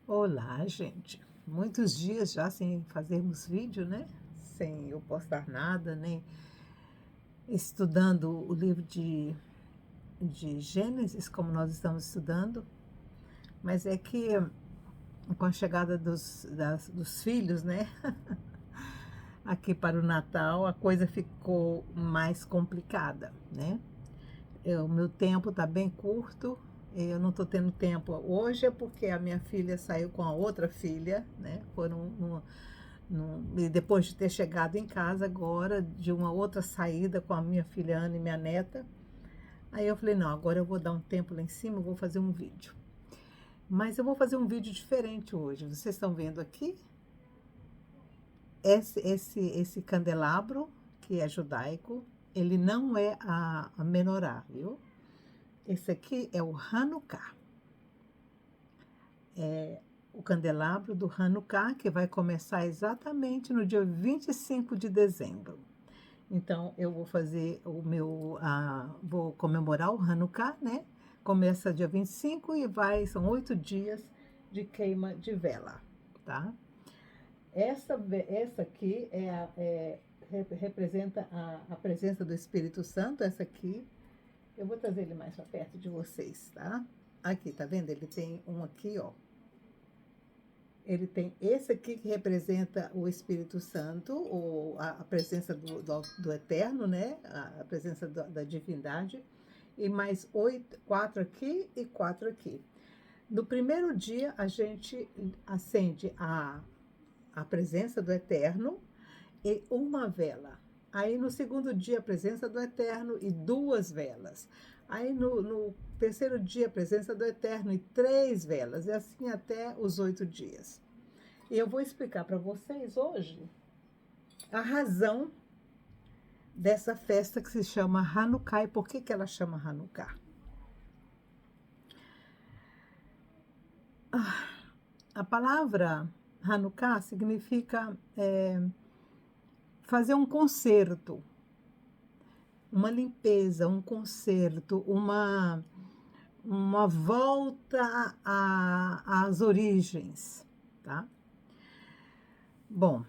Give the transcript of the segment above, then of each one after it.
Olá, gente. Muitos dias já sem fazermos vídeo, né? Sem eu postar nada, nem estudando o livro de Gênesis, como nós estamos estudando. Mas é que com a chegada dos filhos, né? Aqui para o Natal, a coisa ficou mais complicada, né? O meu tempo está bem curto, eu não estou tendo tempo. Hoje é porque a minha filha saiu com a outra filha, né? E depois de ter chegado em casa agora, de uma outra saída com a minha filha Ana e minha neta, aí eu falei, não, agora eu vou dar um tempo lá em cima, eu vou fazer um vídeo. Mas eu vou fazer um vídeo diferente hoje. Vocês estão vendo aqui esse candelabro, que é judaico, ele não é a menorá, viu? Esse aqui é o Hanukkah. É o candelabro do Hanukkah, que vai começar exatamente no dia 25 de dezembro. Então, eu vou fazer vou comemorar o Hanukkah, né? Começa dia 25 e são 8 dias de queima de vela, tá? Essa aqui representa a presença do Espírito Santo, essa aqui. Eu vou trazer ele mais para perto de vocês, tá? Aqui, tá vendo? Ele tem um aqui, ó. Ele tem esse aqui que representa o Espírito Santo, ou a presença do Eterno, né? A presença da divindade. E mais quatro aqui e quatro aqui. No primeiro dia, a gente acende a presença do Eterno e uma vela. Aí no segundo dia, a presença do Eterno e duas velas. Aí no terceiro dia, a presença do Eterno e três velas. E assim até os 8 dias. E eu vou explicar para vocês hoje a razão dessa festa que se chama Hanukkah e por que ela chama Hanukkah. A palavra Hanukkah significa fazer um concerto, uma limpeza, um concerto, uma volta às origens, tá? Bom,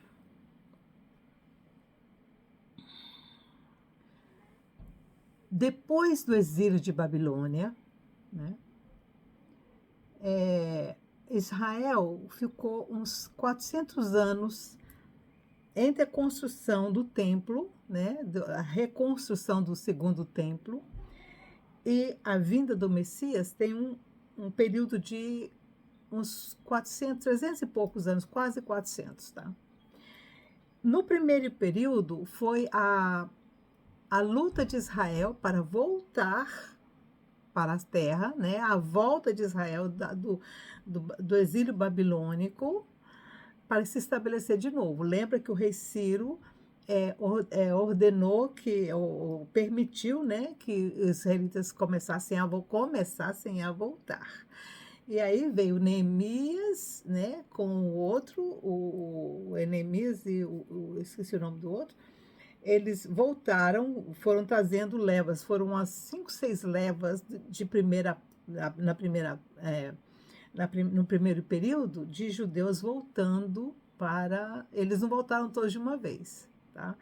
depois do exílio de Babilônia, né, Israel ficou uns 400 anos entre a construção do templo, né, a reconstrução do segundo templo, e a vinda do Messias tem um período de uns 400, 300 e poucos anos, quase 400, tá? No primeiro período foi a luta de Israel para voltar para a terra, né? A volta de Israel do exílio babilônico para se estabelecer de novo. Lembra que o rei Ciro ordenou ou permitiu, né, que os israelitas começassem a voltar. E aí veio Neemias, né, com o outro, o Neemias e esqueci o nome do outro. Eles voltaram, foram trazendo levas, foram umas 5, 6 levas de primeira, na primeira, no primeiro período, de judeus voltando eles não voltaram todos de uma vez, tá?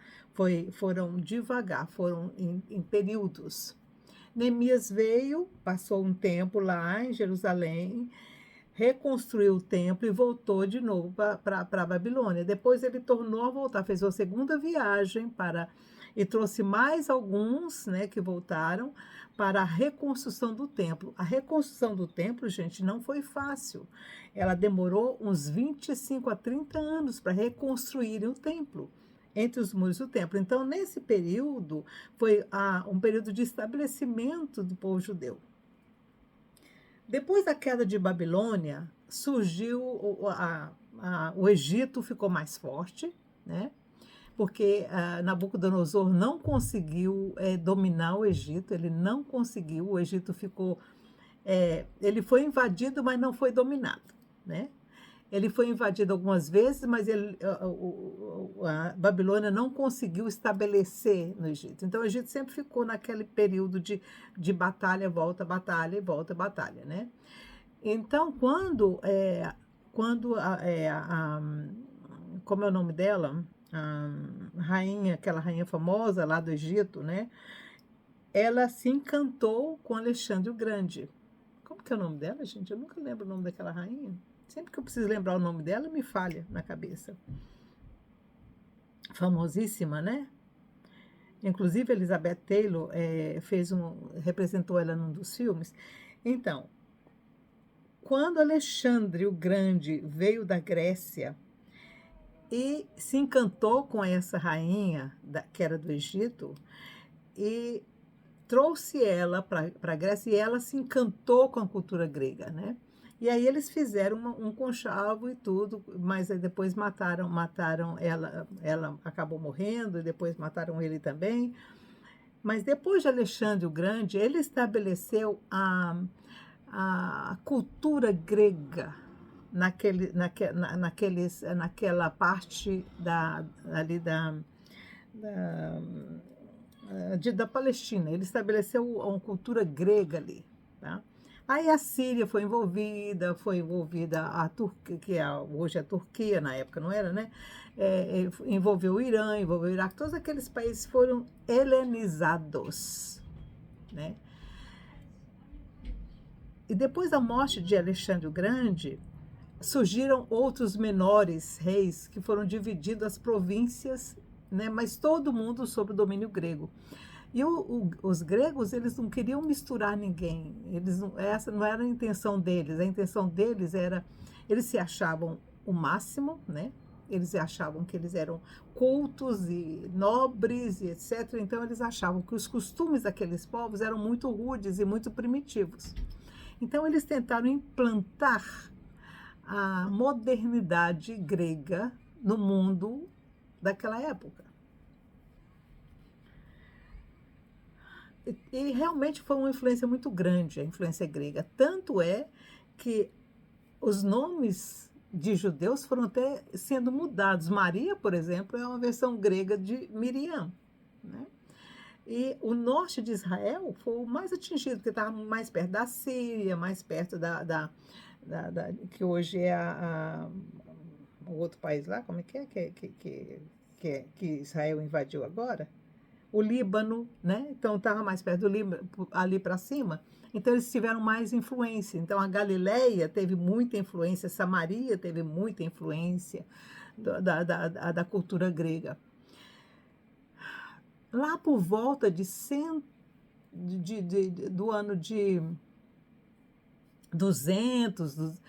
Foram devagar, foram em períodos. Neemias veio, passou um tempo lá em Jerusalém, reconstruiu o templo e voltou de novo para a Babilônia. Depois ele tornou a voltar, fez uma segunda viagem e trouxe mais alguns, né, que voltaram para a reconstrução do templo. A reconstrução do templo, gente, não foi fácil. Ela demorou uns 25 a 30 anos para reconstruir o templo, entre os muros do templo. Então, nesse período, foi um período de estabelecimento do povo judeu. Depois da queda de Babilônia, surgiu o Egito ficou mais forte, né? Porque Nabucodonosor não conseguiu dominar o Egito, ele não conseguiu, o Egito ficou... ele foi invadido, mas não foi dominado, né? Ele foi invadido algumas vezes, mas a Babilônia não conseguiu estabelecer no Egito. Então, o Egito sempre ficou naquele período de batalha, volta, batalha e volta, batalha, né? Então, quando como é o nome dela? Rainha, aquela rainha famosa lá do Egito, né? Ela se encantou com Alexandre o Grande. Como que é o nome dela, gente? Eu nunca lembro o nome daquela rainha. Sempre que eu preciso lembrar o nome dela, me falha na cabeça. Famosíssima, né? Inclusive, Elizabeth Taylor representou ela num dos filmes. Então, quando Alexandre o Grande veio da Grécia e se encantou com essa rainha que era do Egito e trouxe ela para a Grécia e ela se encantou com a cultura grega, né? E aí eles fizeram um conchavo e tudo, mas aí depois mataram ela acabou morrendo e depois mataram ele também. Mas depois de Alexandre o Grande, ele estabeleceu a cultura grega naquela parte ali da Palestina. Ele estabeleceu uma cultura grega ali, tá? Aí a Síria foi envolvida a Turquia, hoje é a Turquia, na época não era, né? Envolveu o Irã, envolveu o Iraque, todos aqueles países foram helenizados, né? E depois da morte de Alexandre o Grande, surgiram outros menores reis que foram divididos as províncias, né? Mas todo mundo sob o domínio grego. E os gregos, eles não queriam misturar ninguém. Essa não era a intenção deles. A intenção deles era, eles se achavam o máximo, né? Eles achavam que eles eram cultos e nobres e etc. Então eles achavam que os costumes daqueles povos eram muito rudes e muito primitivos. Então eles tentaram implantar a modernidade grega no mundo daquela época. E realmente foi uma influência muito grande, a influência grega. Tanto é que os nomes de judeus foram até sendo mudados. Maria, por exemplo, é uma versão grega de Miriam, né? E o norte de Israel foi o mais atingido, porque estava mais perto da Síria, mais perto que hoje é o outro país lá, como é que Israel invadiu agora? O Líbano, né? Então estava mais perto do Líbano, ali para cima. Então eles tiveram mais influência. Então a Galileia teve muita influência, Samaria teve muita influência da cultura grega. Lá por volta do ano de 200,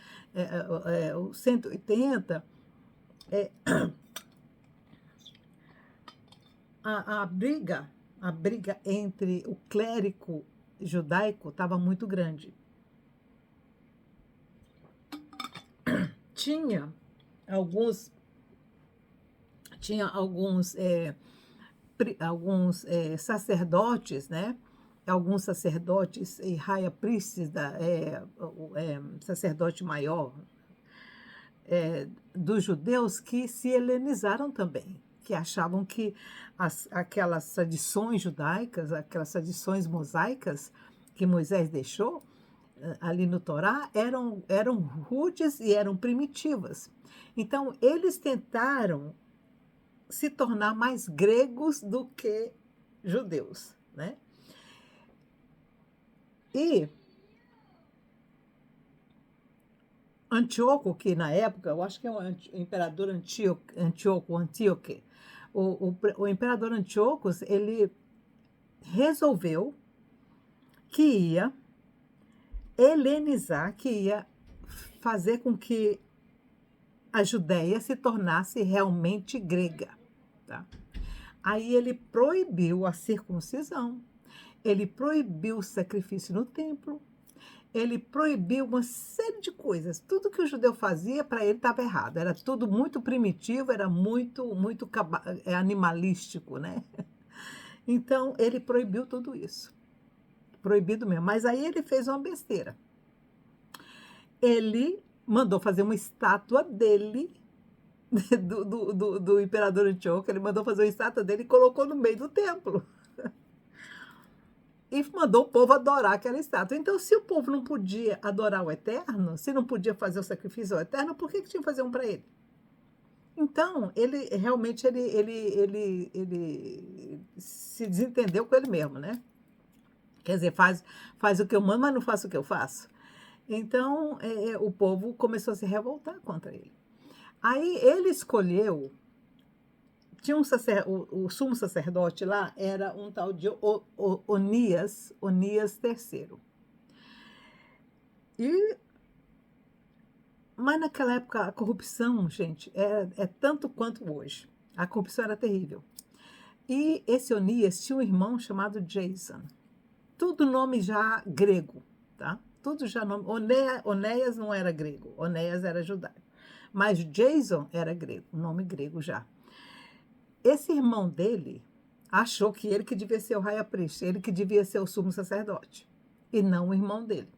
180, a briga entre o clérigo judaico estava muito grande. Tinha alguns sacerdotes, né? Alguns sacerdotes e high priests, sacerdote maior dos judeus que se helenizaram também, que achavam que aquelas tradições judaicas, aquelas tradições mosaicas que Moisés deixou ali no Torá eram rudes e eram primitivas. Então, eles tentaram se tornar mais gregos do que judeus, né? E Antíoco, que na época, eu acho que é o imperador Antíoque, o imperador Antíocos, ele resolveu que ia helenizar, que ia fazer com que a Judéia se tornasse realmente grega, tá? Aí ele proibiu a circuncisão, ele proibiu o sacrifício no templo, ele proibiu uma série de coisas. Tudo que o judeu fazia, para ele estava errado. Era tudo muito primitivo, era muito animalístico, né? Então, ele proibiu tudo isso. Proibido mesmo. Mas aí ele fez uma besteira. Ele mandou fazer uma estátua dele, do imperador Antíoco. Ele mandou fazer uma estátua dele e colocou no meio do templo. e mandou o povo adorar aquela estátua. Então, se o povo não podia adorar o Eterno, se não podia fazer o sacrifício ao Eterno, por que tinha que fazer um para ele? Então, ele realmente ele se desentendeu com ele mesmo, né? Quer dizer, faz o que eu mando, mas não faço o que eu faço. Então, o povo começou a se revoltar contra ele. Aí ele escolheu, tinha o sumo sacerdote lá, era um tal de Onias III. Mas naquela época a corrupção, gente, é tanto quanto hoje. A corrupção era terrível. E esse Onias tinha um irmão chamado Jason. Tudo nome já grego, tá? Tudo já nome. Onéias não era grego, Onéias era judaico. Mas Jason era grego, nome grego já. Esse irmão dele achou que ele que devia ser o high priest, ele que devia ser o sumo sacerdote, e não o irmão dele.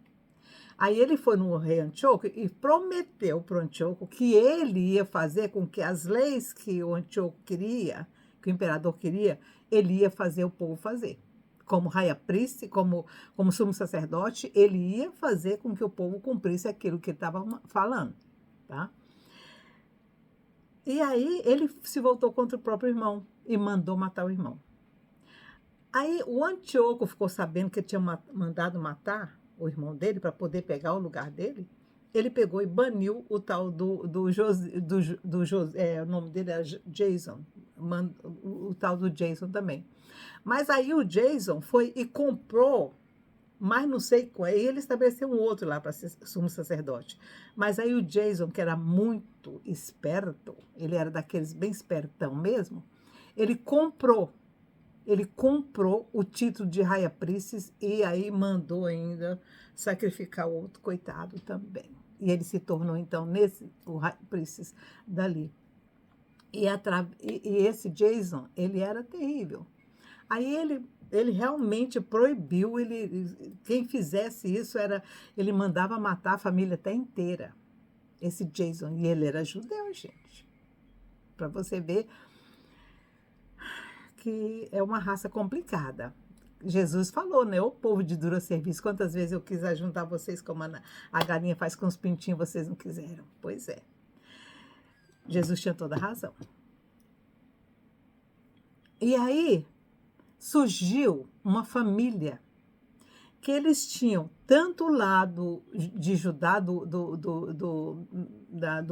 Aí ele foi no rei Antíoco e prometeu para o Antíoco que ele ia fazer com que as leis que o Antíoco queria, que o imperador queria, ele ia fazer o povo fazer. Como high priest, como sumo sacerdote, ele ia fazer com que o povo cumprisse aquilo que ele estava falando, tá? E aí ele se voltou contra o próprio irmão e mandou matar o irmão. Aí o Antíoco ficou sabendo que ele tinha mandado matar o irmão dele para poder pegar o lugar dele. Ele pegou e baniu o tal o nome dele era Jason, o tal do Jason também. Mas aí o Jason foi e comprou, mas não sei qual, e ele estabeleceu um outro lá para ser sumo sacerdote. Mas aí o Jason, que era muito esperto, ele era daqueles bem espertão mesmo, ele comprou o título de High Priest e aí mandou ainda sacrificar o outro coitado também. E ele se tornou, então, o High Priest dali. E esse Jason, ele era terrível. Aí ele realmente proibiu, quem fizesse isso, ele mandava matar a família até inteira, esse Jason. E ele era judeu, gente. Para você ver que é uma raça complicada. Jesus falou, né? O povo de duro serviço. Quantas vezes eu quis juntar vocês como a galinha faz com os pintinhos, vocês não quiseram. Pois é. Jesus tinha toda a razão. E aí surgiu uma família que eles tinham tanto o lado de Judá, do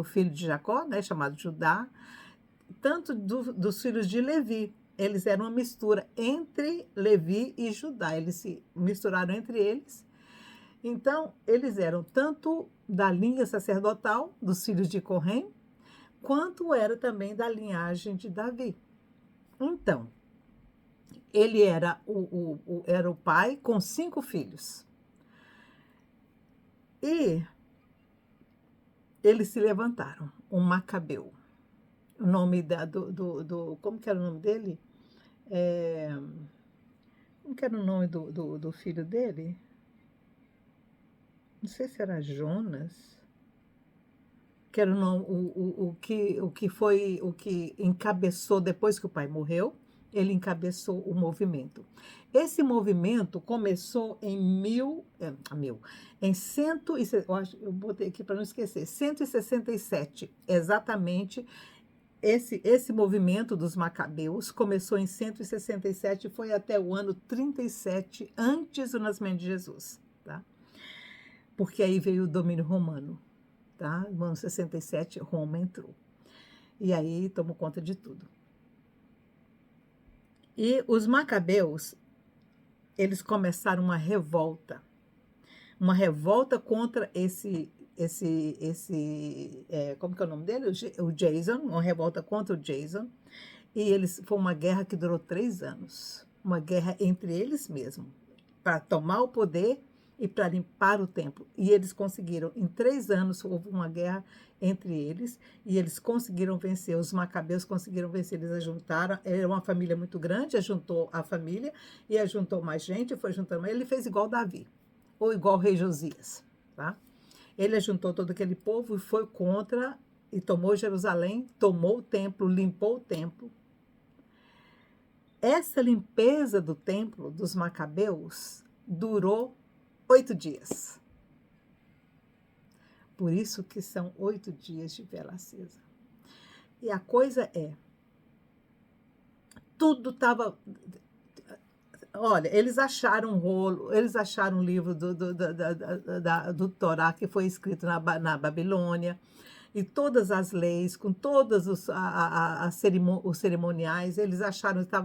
filho de Jacó, né, chamado Judá, tanto dos filhos de Levi. Eles eram uma mistura entre Levi e Judá. Eles se misturaram entre eles. Então, eles eram tanto da linha sacerdotal, dos filhos de Corém, quanto era também da linhagem de Davi. Então, ele era era o pai com 5 filhos. E eles se levantaram, um Macabeu. O nome como que era o nome dele? Como que era o nome do filho dele? Não sei se era Jonas. Que era o nome, o que encabeçou depois que o pai morreu, ele encabeçou o movimento. Esse movimento começou eu botei aqui para não esquecer, 167, exatamente. Esse movimento dos Macabeus começou em 167 e foi até o ano 37 antes do nascimento de Jesus, tá? Porque aí veio o domínio romano, tá? No ano 67, Roma entrou. E aí tomou conta de tudo. E os Macabeus, eles começaram uma revolta contra como que é o nome dele? O Jason, uma revolta contra o Jason. E foi uma guerra que durou 3 anos. Uma guerra entre eles mesmos, para tomar o poder e para limpar o templo. E eles conseguiram, em 3 anos, houve uma guerra entre eles, e eles conseguiram vencer, os Macabeus conseguiram vencer, eles ajuntaram, era uma família muito grande, ajuntou a família, e ajuntou mais gente, foi juntando, ele fez igual Davi, ou igual o rei Josias, tá? Ele ajuntou todo aquele povo e foi contra, e tomou Jerusalém, tomou o templo, limpou o templo. essa limpeza do templo dos Macabeus durou 8 dias. Por isso que são 8 dias de vela acesa. E a coisa é, tudo estava... Olha, eles acharam um rolo, eles acharam um livro do Torá que foi escrito na Babilônia, e todas as leis, com todos os cerimoniais, eles acharam que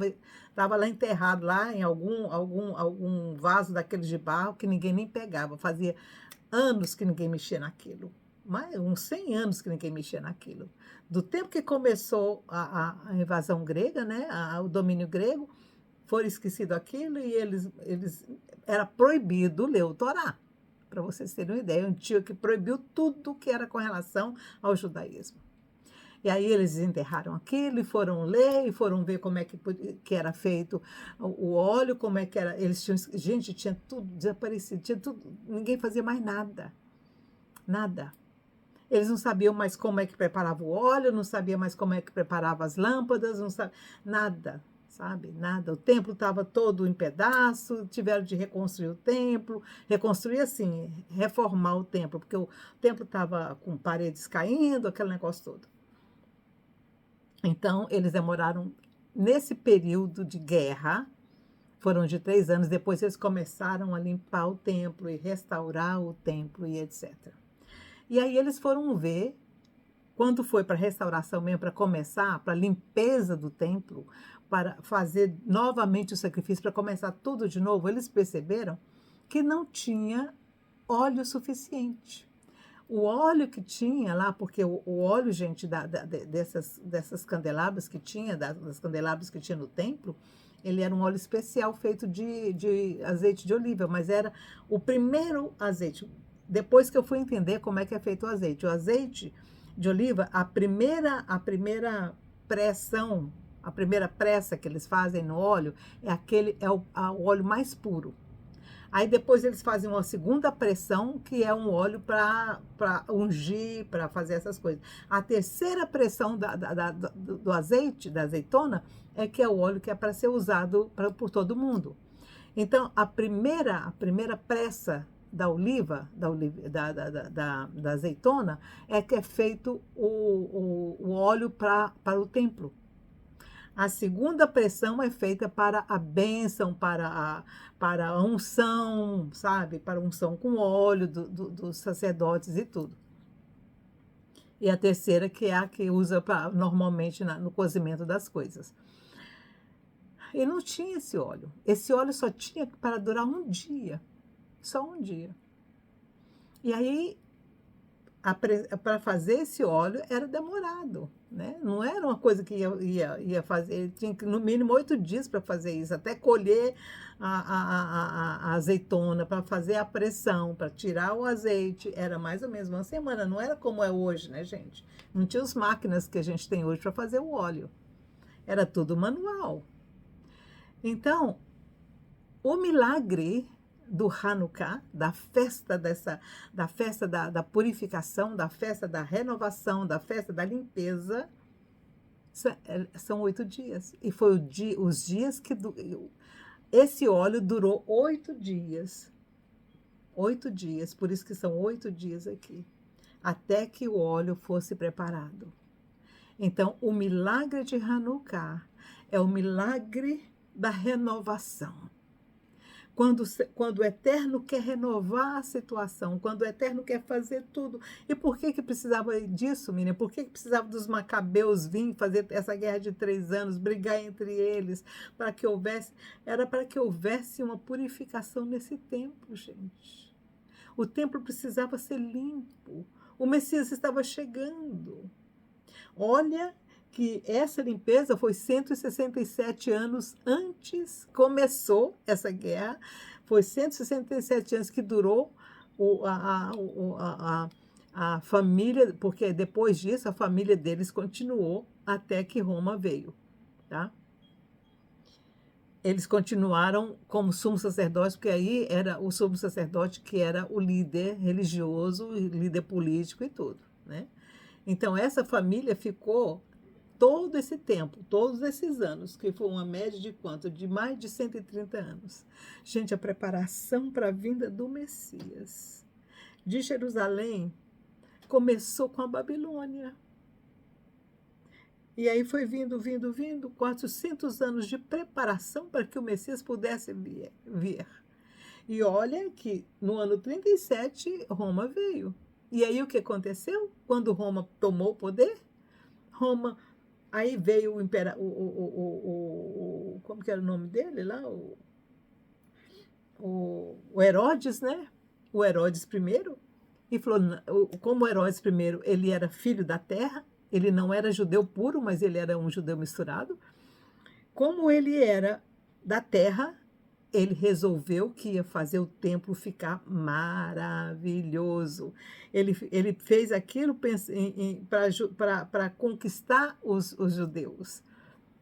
estava lá enterrado, lá em algum vaso daqueles de barro que ninguém nem pegava. Fazia anos que ninguém mexia naquilo, uns 100 anos que ninguém mexia naquilo. Do tempo que começou a invasão grega, né, o domínio grego, foi esquecido aquilo e era proibido ler o Torá. Para vocês terem uma ideia, um tio que proibiu tudo que era com relação ao judaísmo. E aí eles enterraram aquilo e foram ler e foram ver como é que era feito o óleo, como é que era. Eles tinham, gente, tinha tudo desaparecido, tinha tudo, ninguém fazia mais nada. Nada. Eles não sabiam mais como é que preparava o óleo, não sabiam mais como é que preparava as lâmpadas, não sabiam nada. Sabe, nada, o templo estava todo em pedaço, tiveram de reconstruir o templo, reconstruir assim, reformar o templo, porque o templo estava com paredes caindo, aquele negócio todo. Então, eles demoraram, nesse período de guerra, foram de 3 anos, depois eles começaram a limpar o templo e restaurar o templo e etc. E aí eles foram ver, quando foi para a restauração mesmo, para começar, para a limpeza do templo, para fazer novamente o sacrifício, para começar tudo de novo, eles perceberam que não tinha óleo suficiente. O óleo que tinha lá, porque o óleo, gente, dessas candelabras que tinha, das candelabras que tinha no templo, ele era um óleo especial feito de azeite de oliva, mas era o primeiro azeite. Depois que eu fui entender como é que é feito o azeite de oliva, a primeira pressão, a primeira pressa que eles fazem no óleo é o óleo mais puro. Aí depois eles fazem uma segunda pressão, que é um óleo para ungir, para fazer essas coisas. A terceira pressão do azeite, da azeitona, é que é o óleo que é para ser usado por todo mundo. Então, a primeira pressa da oliva, da azeitona, é que é feito o óleo para o templo. A segunda pressão é feita para a bênção, para a unção, sabe? Para a unção com óleo dos sacerdotes e tudo. E a terceira, que é a que usa normalmente no cozimento das coisas. E não tinha esse óleo. Esse óleo só tinha para durar um dia. Só um dia. E aí, para fazer esse óleo era demorado, né? Não era uma coisa que ia fazer, tinha no mínimo 8 dias para fazer isso, até colher a azeitona, para fazer a pressão, para tirar o azeite, era mais ou menos uma semana, não era como é hoje, né, gente? Não tinha as máquinas que a gente tem hoje para fazer o óleo, era tudo manual. Então, o milagre do Hanukkah, da festa da purificação, da festa da renovação, da festa da limpeza, são 8 dias. E foi os dias que esse óleo durou 8 dias. 8 dias, por isso que são 8 dias aqui, até que o óleo fosse preparado. Então, o milagre de Hanukkah é o milagre da renovação. Quando o Eterno quer renovar a situação, quando o Eterno quer fazer tudo. E por que precisava disso, menina? Por que precisava dos Macabeus vir fazer essa guerra de 3 anos, brigar entre eles, era para que houvesse uma purificação nesse templo, gente. O templo precisava ser limpo. O Messias estava chegando. Olha que essa limpeza foi 167 anos antes, começou essa guerra, foi 167 anos que durou a família, porque depois disso a família deles continuou até que Roma veio, tá? Eles continuaram como sumo sacerdote, porque aí era o sumo sacerdote que era o líder religioso, líder político e tudo, né? Então essa família ficou todo esse tempo, todos esses anos, que foi uma média de quanto? De mais de 130 anos. Gente, a preparação para a vinda do Messias de Jerusalém começou com a Babilônia. E aí foi vindo, 400 anos de preparação para que o Messias pudesse vir. E olha que no ano 37 Roma veio. E aí o que aconteceu? Quando Roma tomou o poder, Roma, aí veio o imperador, como que era o nome dele lá? O Herodes, né? O Herodes I, e falou, como o Herodes I, ele era filho da terra, ele não era judeu puro, mas ele era um judeu misturado. Como ele era da terra, ele resolveu que ia fazer o templo ficar maravilhoso. Ele fez aquilo para conquistar os judeus.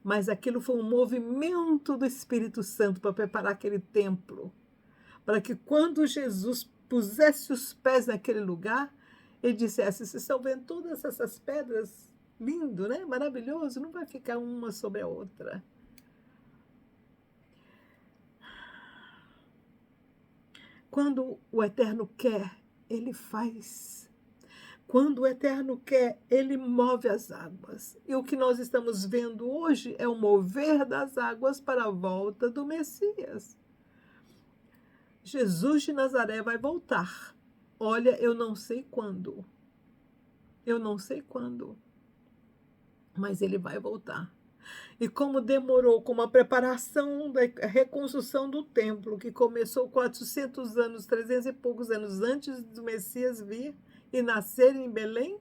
Mas aquilo foi um movimento do Espírito Santo para preparar aquele templo, para que quando Jesus pusesse os pés naquele lugar, ele dissesse, vocês estão vendo todas essas pedras? Lindo, né? Maravilhoso, não vai ficar uma sobre a outra. Quando o Eterno quer, ele faz. Quando o Eterno quer, ele move as águas. E o que nós estamos vendo hoje é o mover das águas para a volta do Messias. Jesus de Nazaré vai voltar. Olha, eu não sei quando. Eu não sei quando. Mas ele vai voltar. E como demorou com a preparação da reconstrução do templo, que começou 400 anos, 300 e poucos anos antes do Messias vir e nascer em Belém,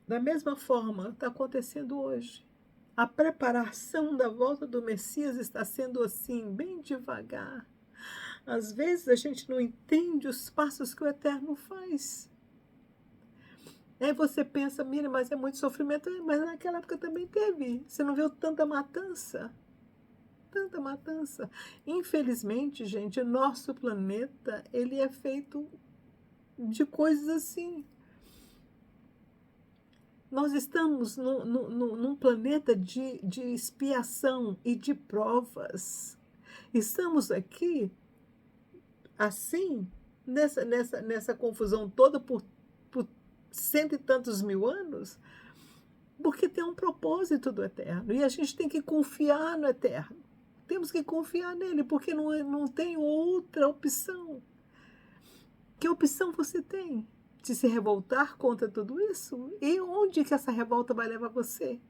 da mesma forma está acontecendo hoje. A preparação da volta do Messias está sendo assim, bem devagar. Às vezes a gente não entende os passos que o Eterno faz. Aí você pensa, Miriam, mas é muito sofrimento. Mas naquela época também teve. Você não viu tanta matança? Tanta matança. Infelizmente, gente, o nosso planeta, ele é feito de coisas assim. Nós estamos num planeta de expiação e de provas. Estamos aqui, assim, nessa confusão toda por cento e tantos mil anos, porque tem um propósito do Eterno. E a gente tem que confiar no Eterno. Temos que confiar nele, porque não tem outra opção. Que opção você tem? De se revoltar contra tudo isso? E onde que essa revolta vai levar você?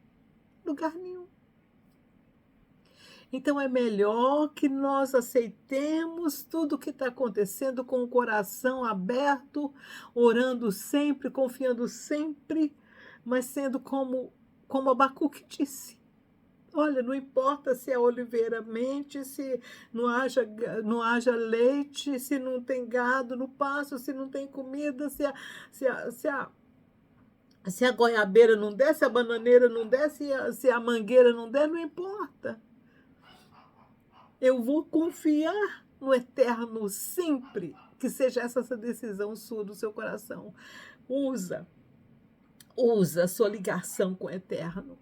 Lugar nenhum. Então é melhor que nós aceitemos tudo o que está acontecendo com o coração aberto, orando sempre, confiando sempre, mas sendo como Abacuque disse. Olha, não importa se a oliveira mente, se não haja leite, se não tem gado no pasto, se não tem comida, se a goiabeira não der, se a bananeira não der, se a mangueira não der, não importa. Eu vou confiar no Eterno sempre, que seja essa decisão sua do seu coração. Usa a sua ligação com o Eterno.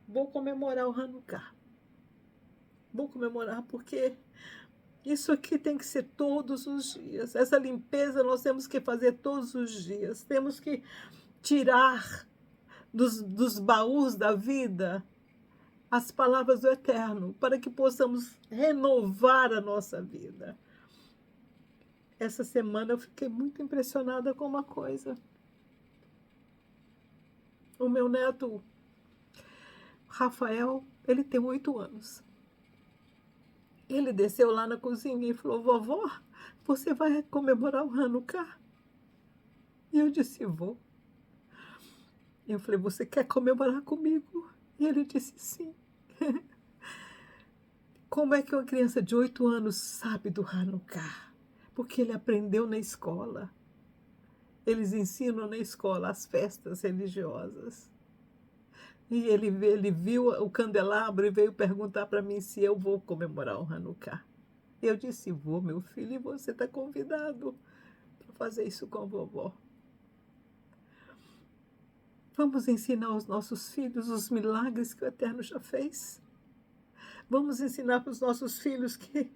Vou comemorar o Hanukkah. Vou comemorar porque isso aqui tem que ser todos os dias. Essa limpeza nós temos que fazer todos os dias. Temos que tirar dos baús da vida as palavras do Eterno, para que possamos renovar a nossa vida. Essa semana eu fiquei muito impressionada com uma coisa. O meu neto, Rafael, ele tem 8 anos. Ele desceu lá na cozinha e falou, vovó, você vai comemorar o Hanukkah? E eu disse, vou. Eu falei, você quer comemorar comigo? E ele disse, sim. Como é que uma criança de 8 anos sabe do Hanukkah? Porque ele aprendeu na escola. Eles ensinam na escola as festas religiosas. E ele viu o candelabro e veio perguntar para mim se eu vou comemorar o Hanukkah. Eu disse, vou, meu filho, e você está convidado para fazer isso com a vovó. Vamos ensinar aos nossos filhos os milagres que o Eterno já fez. Vamos ensinar para os nossos filhos que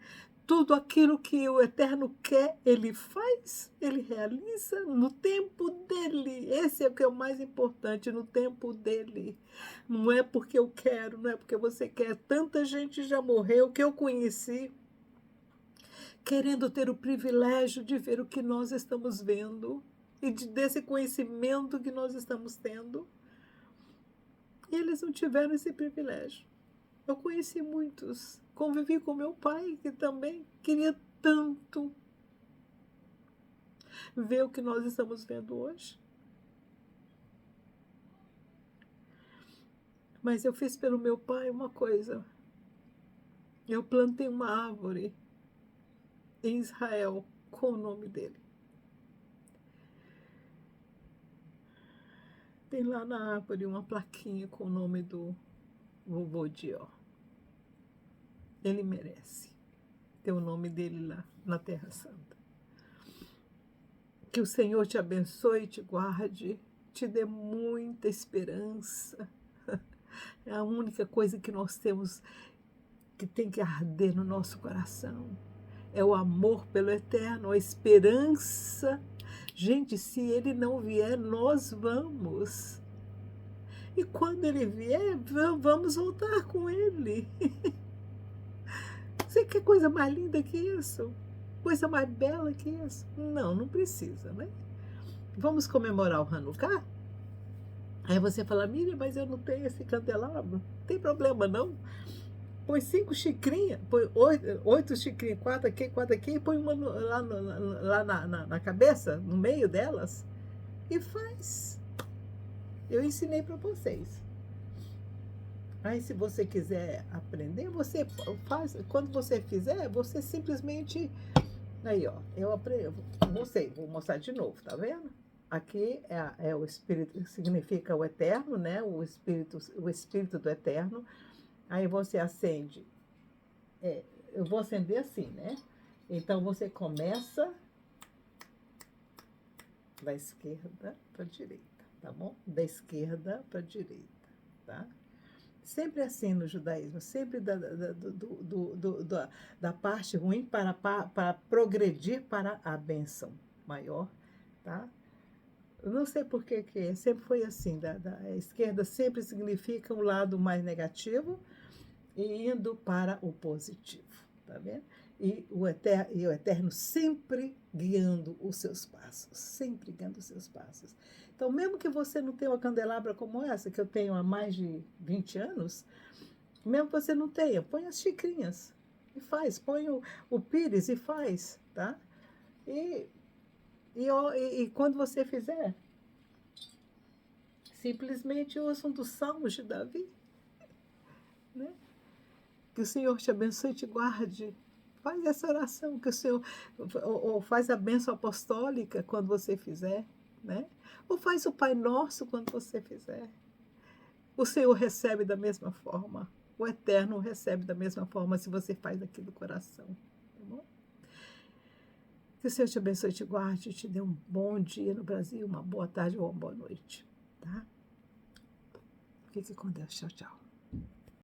tudo aquilo que o Eterno quer, Ele faz, Ele realiza no tempo dEle. Esse é o que é o mais importante, no tempo dEle. Não é porque eu quero, não é porque você quer. Tanta gente já morreu que eu conheci, querendo ter o privilégio de ver o que nós estamos vendo e desse conhecimento que nós estamos tendo. E eles não tiveram esse privilégio. Eu conheci muitos, convivi com meu pai, que também queria tanto ver o que nós estamos vendo hoje. Mas eu fiz pelo meu pai uma coisa. Eu plantei uma árvore em Israel com o nome dele. Tem lá na árvore uma plaquinha com o nome do vovô Dió. Ele merece ter o nome dele lá na Terra Santa. Que o Senhor te abençoe e te guarde, te dê muita esperança. É a única coisa que nós temos que tem que arder no nosso coração. É o amor pelo Eterno, a esperança. Gente, se Ele não vier, nós vamos. E quando Ele vier, vamos voltar com Ele. Você quer coisa mais linda que isso? Coisa mais bela que isso? Não, não precisa, né? Vamos comemorar o Hanukkah? Aí você fala, Miriam, mas eu não tenho esse candelabro. Não tem problema, não. Põe 5 xicrinhas, põe 8 xicrinhas, 4 aqui, e põe uma lá na cabeça, no meio delas, e faz. Eu ensinei para vocês. Aí, se você quiser aprender, você faz. Quando você fizer, você simplesmente... Aí, ó, eu aprendi, vou mostrar de novo, tá vendo? Aqui é o Espírito, significa o Eterno, né? O Espírito do Eterno. Aí você acende, eu vou acender assim, né? Então você começa da esquerda para a direita, tá bom? Da esquerda para a direita, tá? Sempre assim no judaísmo, sempre da parte ruim para progredir para a bênção maior, tá? Eu não sei por que sempre foi assim, da esquerda sempre significa um lado mais negativo e indo para o positivo, tá vendo? E o Eterno sempre guiando os seus passos, sempre guiando os seus passos. Então, mesmo que você não tenha uma candelabra como essa, que eu tenho há mais de 20 anos, mesmo que você não tenha, põe as xicrinhas e faz, põe o pires e faz, tá? E quando você fizer, simplesmente ouça um dos salmos de Davi, né? Que o Senhor te abençoe e te guarde. Faz essa oração, que o Senhor, ou faz a bênção apostólica quando você fizer, né? Ou faz o Pai Nosso quando você fizer. O Senhor recebe da mesma forma. O Eterno recebe da mesma forma se você faz aquilo do coração. Tá bom? Que o Senhor te abençoe e te guarde, te dê um bom dia no Brasil, uma boa tarde ou uma boa noite. Tá? Fique com Deus. Tchau, tchau.